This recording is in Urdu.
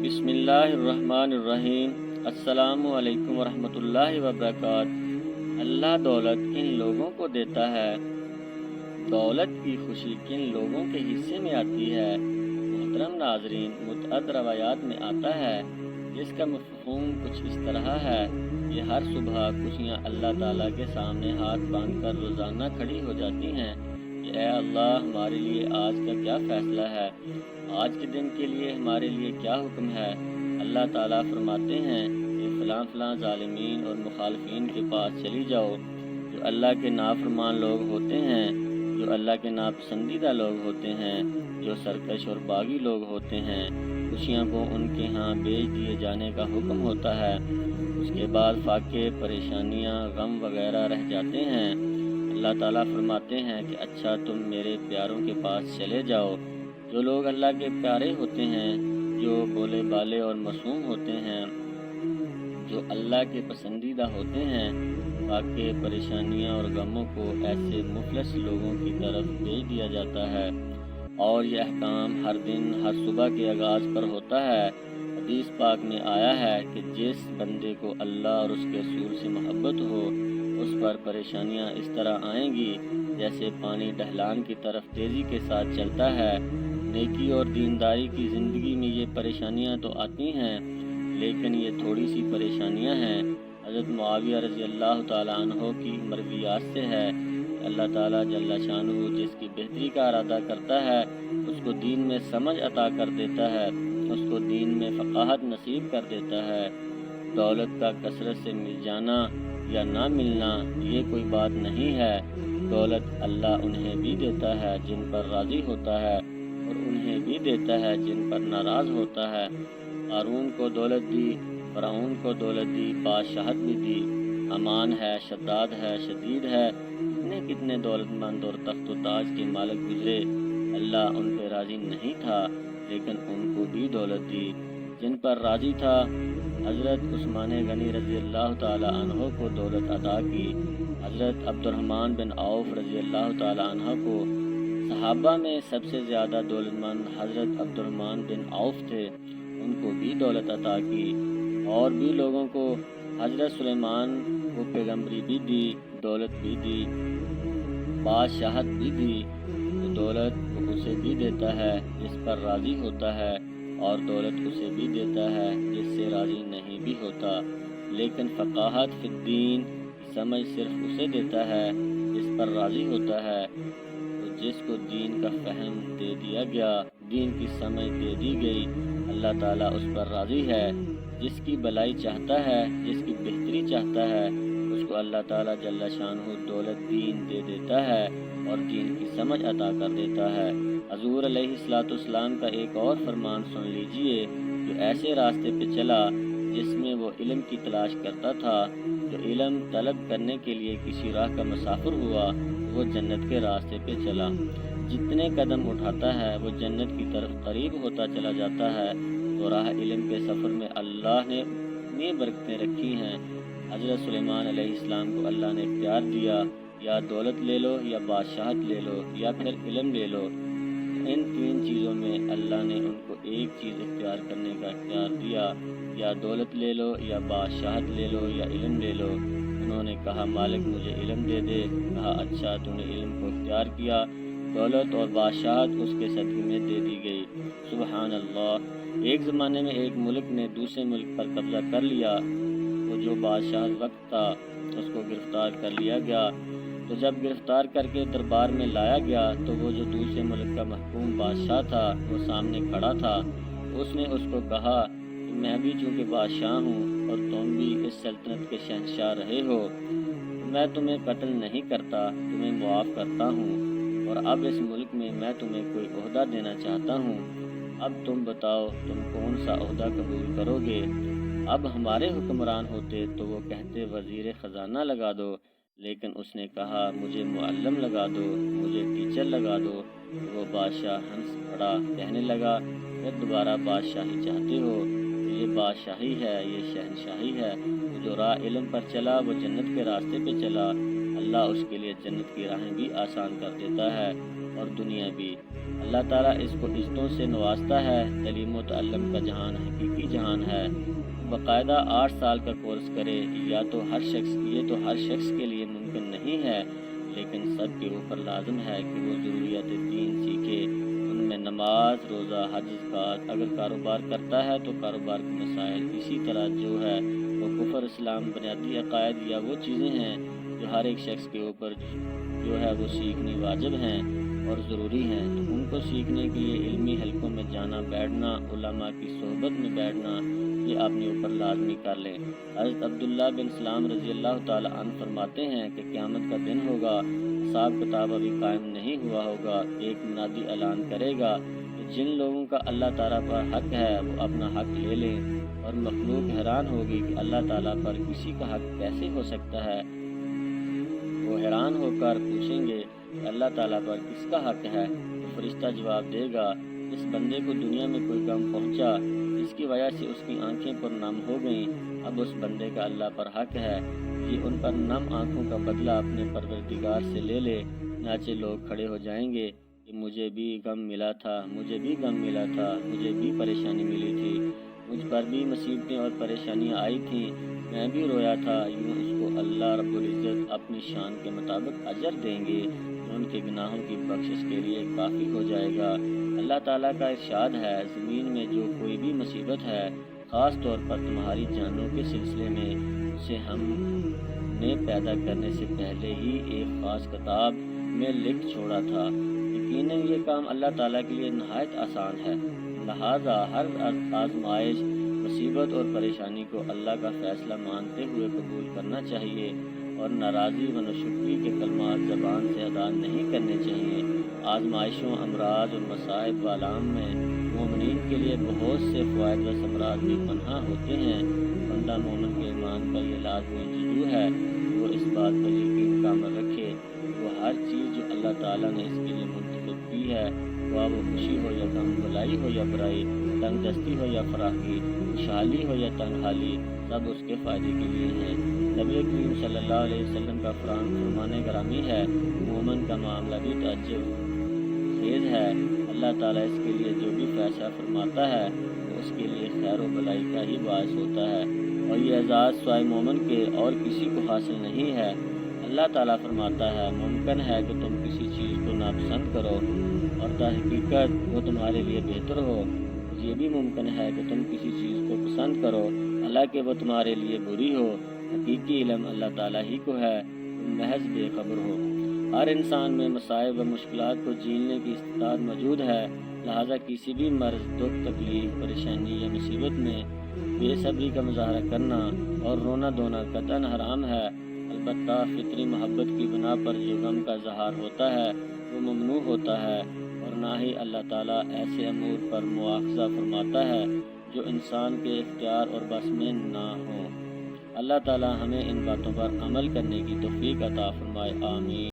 بسم اللہ الرحمن الرحیم۔ السلام علیکم ورحمۃ اللہ وبرکاتہ۔ اللہ دولت کن لوگوں کو دیتا ہے؟ دولت کی خوشی کن لوگوں کے حصے میں آتی ہے؟ محترم ناظرین، متعدد روایات میں آتا ہے جس کا مفہوم کچھ اس طرح ہے کہ ہر صبح خوشیاں اللہ تعالیٰ کے سامنے ہاتھ باندھ کر روزانہ کھڑی ہو جاتی ہیں کہ اے اللہ، ہمارے لیے آج کا کیا فیصلہ ہے، آج کے دن کے لیے ہمارے لیے کیا حکم ہے۔ اللہ تعالیٰ فرماتے ہیں کہ فلاں فلاں ظالمین اور مخالفین کے پاس چلی جاؤ، جو اللہ کے نافرمان لوگ ہوتے ہیں، جو اللہ کے ناپسندیدہ لوگ ہوتے ہیں، جو سرکش اور باغی لوگ ہوتے ہیں، خوشیاں کو ان کے ہاں بیچ دیے جانے کا حکم ہوتا ہے۔ اس کے بعد فاقے، پریشانیاں، غم وغیرہ رہ جاتے ہیں۔ اللہ تعالیٰ فرماتے ہیں کہ اچھا، تم میرے پیاروں کے پاس چلے جاؤ۔ جو لوگ اللہ کے پیارے ہوتے ہیں، جو بولے بالے اور معصوم ہوتے ہیں، جو اللہ کے پسندیدہ ہوتے ہیں، فاقے، پریشانیاں اور غموں کو ایسے مفلس لوگوں کی طرف بھیج دیا جاتا ہے، اور یہ احکام ہر دن ہر صبح کے آغاز پر ہوتا ہے۔ حدیث پاک میں آیا ہے کہ جس بندے کو اللہ اور اس کے رسول سے محبت ہو، اس پر پریشانیاں اس طرح آئیں گی جیسے پانی ڈھلان کی طرف تیزی کے ساتھ چلتا ہے۔ نیکی اور دینداری کی زندگی میں یہ پریشانیاں تو آتی ہیں، لیکن یہ تھوڑی سی پریشانیاں ہیں۔ حضرت معاویہ رضی اللہ تعالیٰ عنہ کی مرویات سے ہے کہ اللہ تعالیٰ جل شانہ جس کی بہتری کا ارادہ کرتا ہے، اس کو دین میں سمجھ عطا کر دیتا ہے، اس کو دین میں فقاہت نصیب کر دیتا ہے۔ دولت کا کثرت سے مل جانا یا نہ ملنا یہ کوئی بات نہیں ہے۔ دولت اللہ انہیں بھی دیتا ہے جن پر راضی ہوتا ہے، اور انہیں بھی دیتا ہے جن پر ناراض ہوتا ہے۔ قارون کو دولت دی، فرعون کو دولت دی، بادشاہت بھی دی، امان ہے، شداد ہے، شدید ہے، کتنے دولت مند اور تخت و تاج کے مالک گزرے، اللہ ان پہ راضی نہیں تھا، لیکن ان کو بھی دولت دی۔ جن پر راضی تھا، حضرت عثمان غنی رضی اللہ تعالیٰ عنہ کو دولت عطا کی۔ حضرت عبد الرحمن بن عوف رضی اللہ تعالیٰ عنہ کو، صحابہ میں سب سے زیادہ دولت مند حضرت عبد الرحمن بن عوف تھے، ان کو بھی دولت عطا کی۔ اور بھی لوگوں کو حضرت سلیمان کو پیغمبری بھی دی، دولت بھی دی، بادشاہت بھی دی۔ تو دولت اسے بھی دیتا ہے جس پر راضی ہوتا ہے، اور دولت اسے بھی دیتا ہے جس سے راضی نہیں بھی ہوتا۔ لیکن فقاہت فی الدین سمجھ صرف اسے دیتا ہے جس پر راضی ہوتا ہے۔ تو جس کو دین کا فہم دے دیا گیا، دین کی سمجھ دے دی گئی، اللہ تعالیٰ اس پر راضی ہے۔ جس کی بھلائی چاہتا ہے، جس کی بہتری چاہتا ہے، اس کو اللہ تعالیٰ جل شانہ دولت دین دے دیتا ہے اور دین کی سمجھ عطا کر دیتا ہے۔ حضور علیہ السلام کا ایک اور فرمان سن لیجئے، جو ایسے راستے پہ چلا جس میں وہ علم کی تلاش کرتا تھا۔ جو علم طلب کرنے کے لیے کسی راہ کا مسافر ہوا، وہ جنت کے راستے پہ چلا۔ جتنے قدم اٹھاتا ہے وہ جنت کی طرف قریب ہوتا چلا جاتا ہے۔ تو راہ علم کے سفر میں اللہ نے اتنی برکتیں رکھی ہیں۔ حضرت سلیمان علیہ السلام کو اللہ نے اختیار دیا، یا دولت لے لو، یا بادشاہت لے لو، یا پھر علم لے لو۔ ان تین چیزوں میں اللہ نے ان کو ایک چیز اختیار کرنے کا اختیار دیا، یا دولت لے لو، یا بادشاہت لے لو، یا علم لے لو۔ انہوں نے کہا مالک مجھے علم دے دے۔ کہا اچھا، تو نے علم کو اختیار کیا، دولت اور بادشاہت اس کے صدقے میں دے دی گئی۔ سبحان اللہ۔ ایک زمانے میں ایک ملک نے دوسرے ملک پر قبضہ کر لیا، تو جو بادشاہ وقت تھا اس کو گرفتار کر لیا گیا۔ تو جب گرفتار کر کے دربار میں لایا گیا تو وہ جو دوسرے ملک کا محکوم بادشاہ تھا وہ سامنے کھڑا تھا۔ اس نے اس کو کہا کہ میں بھی چونکہ بادشاہ ہوں اور تم بھی اس سلطنت کے شہنشاہ رہے ہو، میں تمہیں قتل نہیں کرتا، تمہیں معاف کرتا ہوں، اور اب اس ملک میں تمہیں کوئی عہدہ دینا چاہتا ہوں۔ اب تم بتاؤ تم کون سا عہدہ قبول کرو گے؟ اب ہمارے حکمران ہوتے تو وہ کہتے وزیر خزانہ لگا دو، لیکن اس نے کہا مجھے معلم لگا دو، مجھے ٹیچر لگا دو۔ وہ بادشاہ ہنس پڑا، کہنے لگا پھر دوبارہ بادشاہی چاہتے ہو؟ یہ بادشاہی ہے، یہ شہنشاہی ہے۔ جو راہ علم پر چلا وہ جنت کے راستے پہ چلا، اللہ اس کے لیے جنت کی راہیں بھی آسان کر دیتا ہے اور دنیا بھی۔ اللہ تعالیٰ اس کو عزتوں سے نوازتا ہے۔ تعلیم و تعلم کا جہان حقیقی جہان ہے۔ باقاعدہ 8 سال کا کورس کرے یہ تو ہر شخص کے لیے ممکن نہیں ہے، لیکن سب کے اوپر لازم ہے کہ وہ ضروریات دین سیکھے، ان میں نماز، روزہ، حج، زکوٰۃ۔ اگر کاروبار کرتا ہے تو کاروبار کے مسائل، اسی طرح جو ہے وہ کفر، اسلام، بنیادی عقائد یا وہ چیزیں ہیں جو ہر ایک شخص کے اوپر جو ہے وہ سیکھنی واجب ہیں اور ضروری ہیں، تو ان کو سیکھنے کے لیے علمی حلقوں میں جانا، بیٹھنا، علماء کی صحبت میں بیٹھنا، یہ اپنے اوپر لازمی کر لیں۔ حضرت عبداللہ بن سلام رضی اللہ تعالی عنہ فرماتے ہیں کہ قیامت کا دن ہوگا، حساب کتاب ابھی قائم نہیں ہوا ہوگا، ایک منادی اعلان کرے گا کہ جن لوگوں کا اللہ تعالیٰ پر حق ہے وہ اپنا حق لے لیں، اور مخلوق حیران ہوگی کہ اللہ تعالیٰ پر کسی کا حق کیسے ہو سکتا ہے۔ وہ حیران ہو کر پوچھیں گے کہ اللہ تعالیٰ پر کس کا حق ہے، تو فرشتہ جواب دے گا، اس بندے کو دنیا میں کوئی غم پہنچا، اس کی وجہ سے اس کی آنکھیں پر نم ہو گئیں، اب اس بندے کا اللہ پر حق ہے کہ ان پر نم آنکھوں کا بدلہ اپنے پروردگار سے لے لے۔ چنانچہ لوگ کھڑے ہو جائیں گے کہ مجھے بھی غم ملا تھا، مجھے بھی پریشانی ملی تھی، مجھ پر بھی مصیبتیں اور پریشانیاں آئی تھیں، میں بھی رویا تھا۔ یوں اس کو اللہ رب العزت اپنی شان کے مطابق اجر دیں گے، جو ان کے گناہوں کی بخشش کے لیے کافی ہو جائے گا۔ اللہ تعالیٰ کا ارشاد ہے، زمین میں جو کوئی بھی مصیبت ہے، خاص طور پر تمہاری جانوں کے سلسلے میں، اسے ہم نے پیدا کرنے سے پہلے ہی ایک خاص کتاب میں لکھ چھوڑا تھا۔ یقیناً یہ کام اللہ تعالیٰ کے لیے نہایت آسان ہے، لہٰذا ہر آزمائش، مصیبت اور پریشانی کو اللہ کا فیصلہ مانتے ہوئے قبول کرنا چاہیے، اور ناراضی و ناشکری کے کلمات زبان سے ادا نہیں کرنے چاہیے۔ آزمائشوں، امراض اور مصائب و آلام میں مومنین کے لیے بہت سے فوائد و ثمرات بھی پنہاں ہوتے ہیں۔ بندہ مومن کے ایمان کا یہ لازمی جزو ہے کہ وہ اس بات پر یقین کامل رکھے کہ وہ ہر چیز جو اللہ تعالیٰ نے اس کے لیے منتخب کی ہے، وہ خوشی ہو یا غم، بلائی ہو یا برائی، تنگ دستی ہو یا فراخی، خوشحالی ہو یا تنگحالی، سب اس کے فائدے کے لیے ہیں۔ نبی کریم صلی اللہ علیہ وسلم کا فرمان گرامی ہے، مومن کا معاملہ بھی تعجب خیز ہے، اللہ تعالیٰ اس کے لیے جو بھی فیصلہ فرماتا ہے وہ اس کے لیے خیر و بلائی کا ہی باعث ہوتا ہے، اور یہ اعزاز سوائے مومن کے اور کسی کو حاصل نہیں ہے۔ اللہ تعالیٰ فرماتا ہے، ممکن ہے کہ تم کسی چیز کو ناپسند کرو اور تحقیقت وہ تمہارے لیے بہتر ہو، یہ بھی ممکن ہے کہ تم کسی چیز کو پسند کرو حالانکہ وہ تمہارے لیے بری ہو، حقیقی علم اللہ تعالیٰ ہی کو ہے، تم محض بے خبر ہو۔ ہر انسان میں مصائب و مشکلات کو جھیلنے کی استطاعت موجود ہے، لہٰذا کسی بھی مرض، دکھ، تکلیف، پریشانی یا مصیبت میں بے صبری کا مظاہرہ کرنا اور رونا دھونا قطعاً حرام ہے۔ البتہ فطری محبت کی بنا پر جو غم کا اظہار ہوتا ہے وہ ممنوع ہوتا ہے، اور نہ ہی اللہ تعالیٰ ایسے امور پر مواخذہ فرماتا ہے جو انسان کے اختیار اور بس میں نہ ہوں۔ اللہ تعالیٰ ہمیں ان باتوں پر عمل کرنے کی توفیق عطا فرمائے، آمین۔